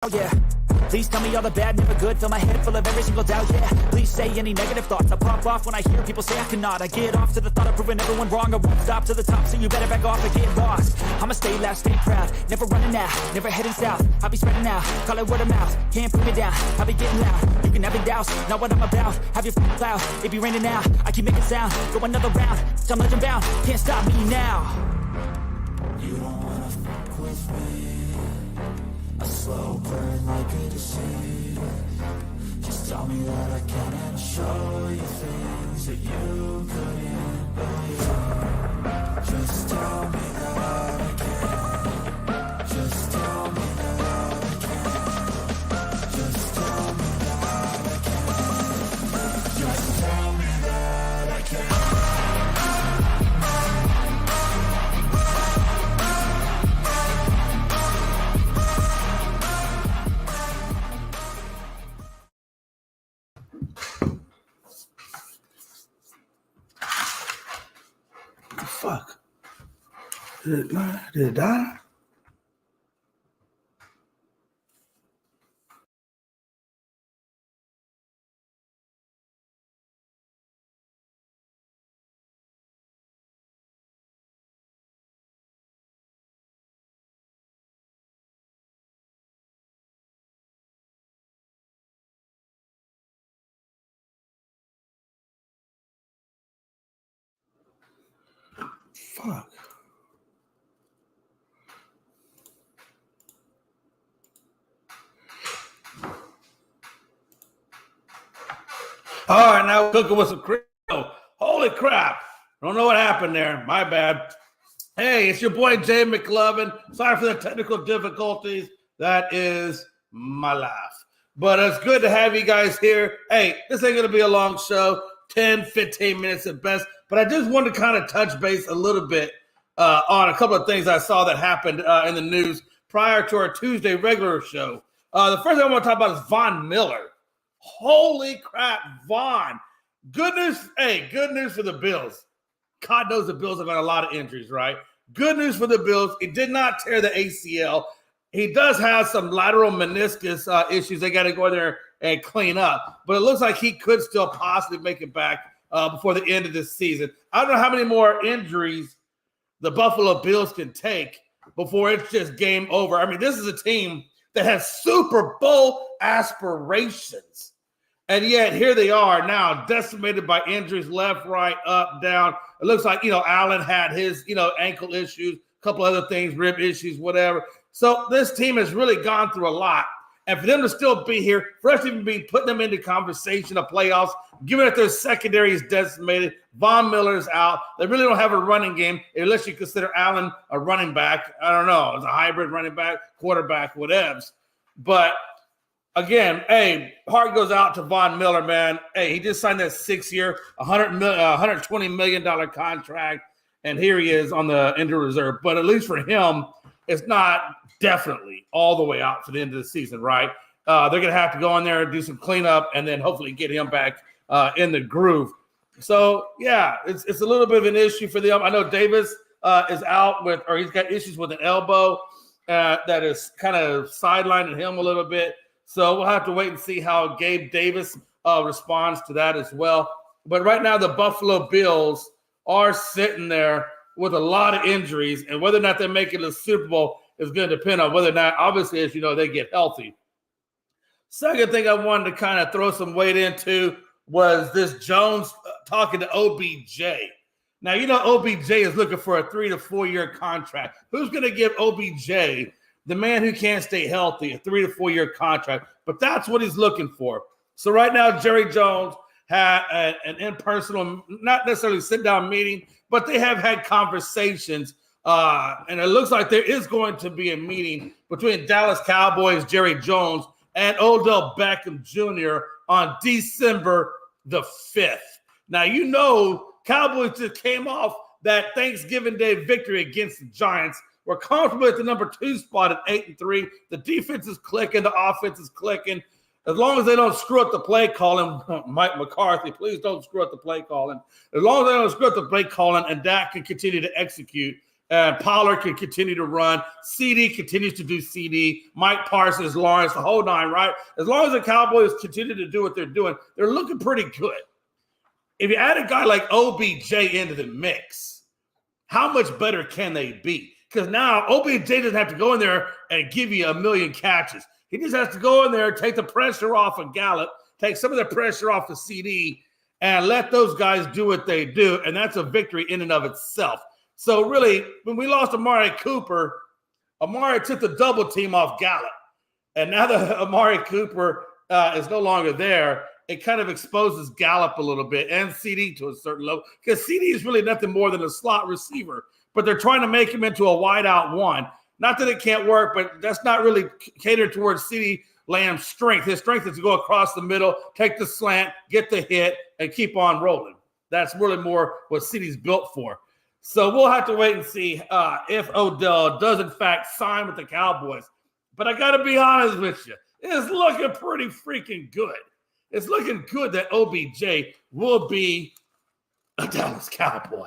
Oh yeah, please tell me all the bad, never good. Fill my head full of every single doubt, yeah. Please say any negative thoughts. I pop off when I hear people say I cannot. I get off to the thought of proving everyone wrong. I won't stop to the top, so you better back off and get lost. I'ma stay loud, stay proud, never running out, never heading south. I'll be spreading out, call it word of mouth. Can't put me down, I'll be getting loud. You can have it douse, not what I'm about. Have your f***ing cloud, it be raining now. I keep making sound, go another round. I'm legend bound, can't stop me now. You don't wanna fuck with me. A slow burn like a disease. Just tell me that I can and I'll show you things that you couldn't believe. Just tell me that I can. Just tell me that I can. Just tell me that I can. Just tell me that I can. Fuck. Did it die? Fuck. All right, now we're cooking with some crypto. Holy crap. I don't know what happened there. My bad. Hey, it's your boy Jay McLovin. Sorry for the technical difficulties. That is my life. But it's good to have you guys here. Hey, this ain't going to be a long show, 10, 15 minutes at best. But I just wanted to kind of touch base a little bit on a couple of things I saw that happened in the news prior to our Tuesday regular show. The first thing I want to talk about is Von Miller. Holy crap, Von. Good news. Hey, good news for the Bills. God knows the Bills have got a lot of injuries, right? Good news for the Bills. He did not tear the ACL. He does have some lateral meniscus issues they got to go in there and clean up. But it looks like he could still possibly make it back before the end of this season. I don't know how many more injuries the Buffalo Bills can take before it's just game over. I mean, this is a team that has Super Bowl aspirations. And yet here they are now decimated by injuries left, right, up, down. It looks like, Allen had his, ankle issues, a couple other things, rib issues, whatever. So this team has really gone through a lot. And for them to still be here, for us to even be putting them into conversation of playoffs, given that their secondary is decimated, Von Miller's out. They really don't have a running game unless you consider Allen a running back. I don't know. It's a hybrid running back, quarterback, whatevs. But again, hey, heart goes out to Von Miller, man. Hey, he just signed that 6-year, $120 million contract, and here he is on the injured reserve. But at least for him, it's not definitely all the way out for the end of the season, right? They're going to have to go in there and do some cleanup and then hopefully get him back in the groove. So, yeah, it's a little bit of an issue for them. I know Davis is out or he's got issues with an elbow that is kind of sidelining him a little bit. So we'll have to wait and see how Gabe Davis responds to that as well. But right now, the Buffalo Bills are sitting there with a lot of injuries, and whether or not they make it to the Super Bowl is going to depend on whether or not, obviously, as you know, they get healthy. Second thing I wanted to kind of throw some weight into was this Jones talking to OBJ. Now, OBJ is looking for a 3 to 4 year contract. Who's going to give OBJ, the man who can't stay healthy, a 3 to 4 year contract? But that's what he's looking for. So right now, Jerry Jones had an impersonal, not necessarily sit-down meeting, but they have had conversations. And it looks like there is going to be a meeting between Dallas Cowboys, Jerry Jones, and Odell Beckham Jr. on December the 5th. Now, Cowboys just came off that Thanksgiving Day victory against the Giants. We're comfortable at the number 2 spot at 8-3. The defense is clicking. The offense is clicking. As long as they don't screw up the play calling, Mike McCarthy, please don't screw up the play calling. As long as they don't screw up the play calling and Dak can continue to execute, And Pollard can continue to run. CD continues to do CD. Mike Parsons, Lawrence, the whole nine, right? As long as the Cowboys continue to do what they're doing, they're looking pretty good. If you add a guy like OBJ into the mix, how much better can they be? Because now OBJ doesn't have to go in there and give you a million catches. He just has to go in there, take the pressure off of Gallup, take some of the pressure off the CD, and let those guys do what they do. And that's a victory in and of itself. So really, when we lost Amari Cooper, Amari took the double team off Gallup. And now that Amari Cooper is no longer there, it kind of exposes Gallup a little bit and CD to a certain level. Because CD is really nothing more than a slot receiver. But they're trying to make him into a wideout one. Not that it can't work, but that's not really catered towards CD Lamb's strength. His strength is to go across the middle, take the slant, get the hit, and keep on rolling. That's really more what CD's built for. So we'll have to wait and see if Odell does, in fact, sign with the Cowboys. But I got to be honest with you. It's looking pretty freaking good. It's looking good that OBJ will be a Dallas Cowboy.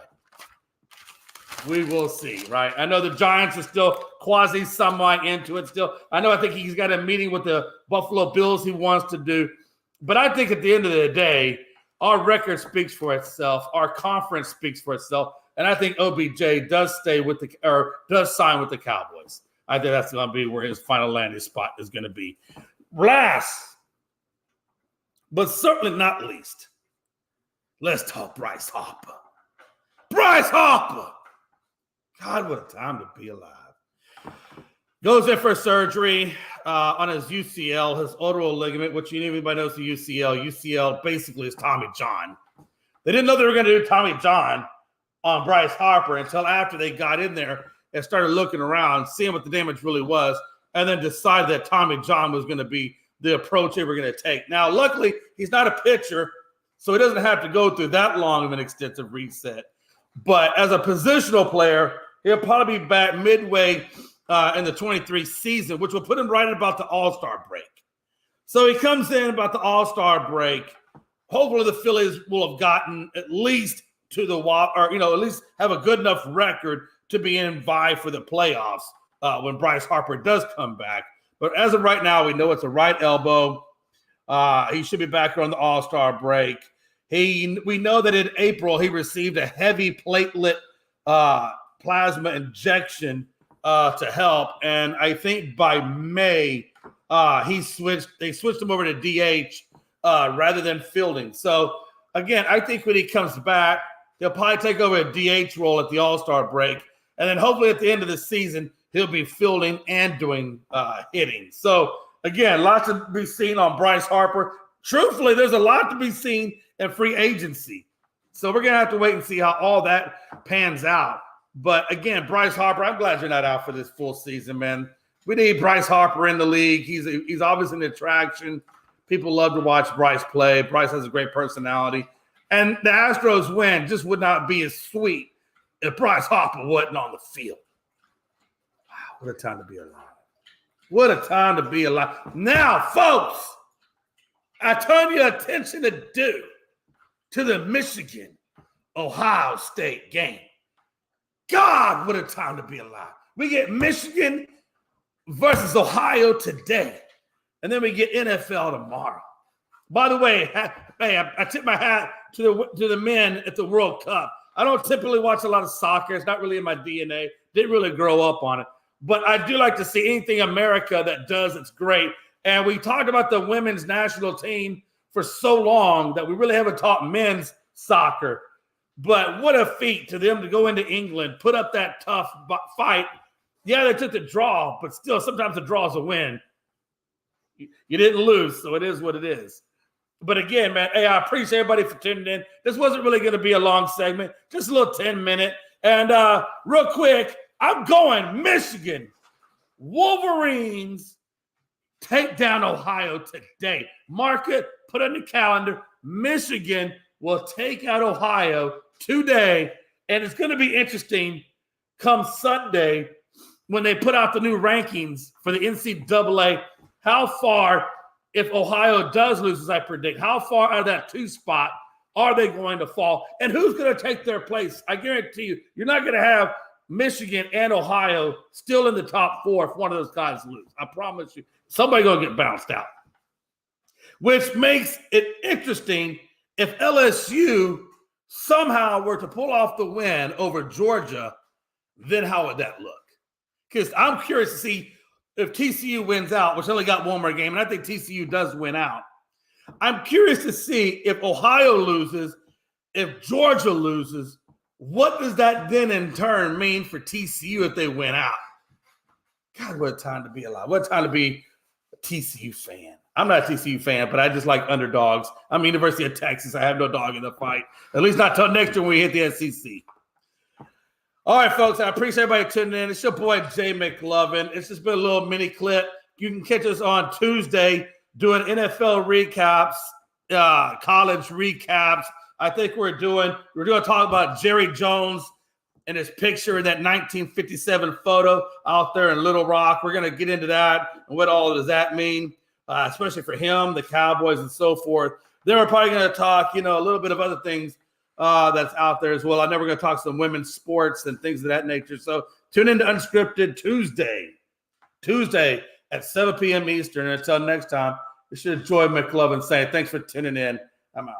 We will see, right? I know the Giants are still quasi-semi into it still. I think he's got a meeting with the Buffalo Bills he wants to do. But I think at the end of the day, our record speaks for itself. Our conference speaks for itself. And I think OBJ does sign with the Cowboys. I think that's going to be where his final landing spot is going to be. Last, but certainly not least, let's talk Bryce Harper. Bryce Harper! God, what a time to be alive. Goes in for surgery on his UCL, his orbital ligament, which everybody knows the UCL. UCL basically is Tommy John. They didn't know they were going to do Tommy John on Bryce Harper until after they got in there and started looking around, seeing what the damage really was, and then decided that Tommy John was going to be the approach they were going to take. Now, luckily, he's not a pitcher, so he doesn't have to go through that long of an extensive reset. But as a positional player, he'll probably be back midway in the 23 season, which will put him right about the All-Star break. So he comes in about the All-Star break. Hopefully the Phillies will have gotten at least to the at least have a good enough record to be in vie for the playoffs when Bryce Harper does come back. But as of right now, we know it's a right elbow. He should be back on the All-Star break. We know that in April he received a heavy platelet plasma injection to help, and I think by May they switched him over to DH rather than fielding. So again, I think when he comes back, he'll probably take over a DH role at the All-Star break, and then hopefully at the end of the season he'll be fielding and doing hitting. So again, lots to be seen on Bryce Harper. Truthfully, there's a lot to be seen in free agency. So we're going to have to wait and see how all that pans out. But again, Bryce Harper, I'm glad you're not out for this full season, man. We need Bryce Harper in the league. He's obviously an attraction. People love to watch Bryce play. Bryce has a great personality. And the Astros win just would not be as sweet if Bryce Harper wasn't on the field. Wow, what a time to be alive. What a time to be alive. Now, folks, I turn your attention to the Michigan-Ohio State game. God, what a time to be alive. We get Michigan versus Ohio today, and then we get NFL tomorrow. By the way, I tip my hat to the men at the World Cup. I don't typically watch a lot of soccer. It's not really in my DNA. Didn't really grow up on it. But I do like to see anything America that does it's great. And we talked about the women's national team for so long that we really haven't talked men's soccer. But what a feat to them to go into England, put up that tough fight. Yeah, they took the draw, but still, sometimes the draw is a win. You didn't lose, so it is what it is. But again, man, hey, I appreciate everybody for tuning in. This wasn't really going to be a long segment, just a little 10-minute. And real quick, I'm going Michigan. Wolverines take down Ohio today. Mark it, put it on the calendar. Michigan will take out Ohio today. And it's going to be interesting come Sunday when they put out the new rankings for the NCAA. How far, if Ohio does lose, as I predict, how far out of that 2 spot are they going to fall? And who's going to take their place? I guarantee you, you're not going to have Michigan, and Ohio still in the top 4 if one of those guys lose. I promise you, somebody's going to get bounced out. Which makes it interesting if LSU somehow were to pull off the win over Georgia, then how would that look? Because I'm curious to see if TCU wins out, which only got one more game, and I think TCU does win out. I'm curious to see if Ohio loses, if Georgia loses, what does that then in turn mean for TCU if they win out? God, what a time to be alive. What a time to be a TCU fan. I'm not a TCU fan, but I just like underdogs. I'm University of Texas. I have no dog in the fight. At least not till next year when we hit the SEC. All right, folks, I appreciate everybody tuning in. It's your boy, Jay McLovin. It's just been a little mini clip. You can catch us on Tuesday doing NFL recaps, college recaps. I think we're going to talk about Jerry Jones and his picture in that 1957 photo out there in Little Rock. We're going to get into that and what all does that mean, especially for him, the Cowboys, and so forth. Then we're probably going to talk, a little bit of other things that's out there as well. I know we're going to talk some women's sports and things of that nature. So tune into Unscripted Tuesday at 7 p.m. Eastern. Until next time, this is Joy McLovin saying thanks for tuning in. I'm out.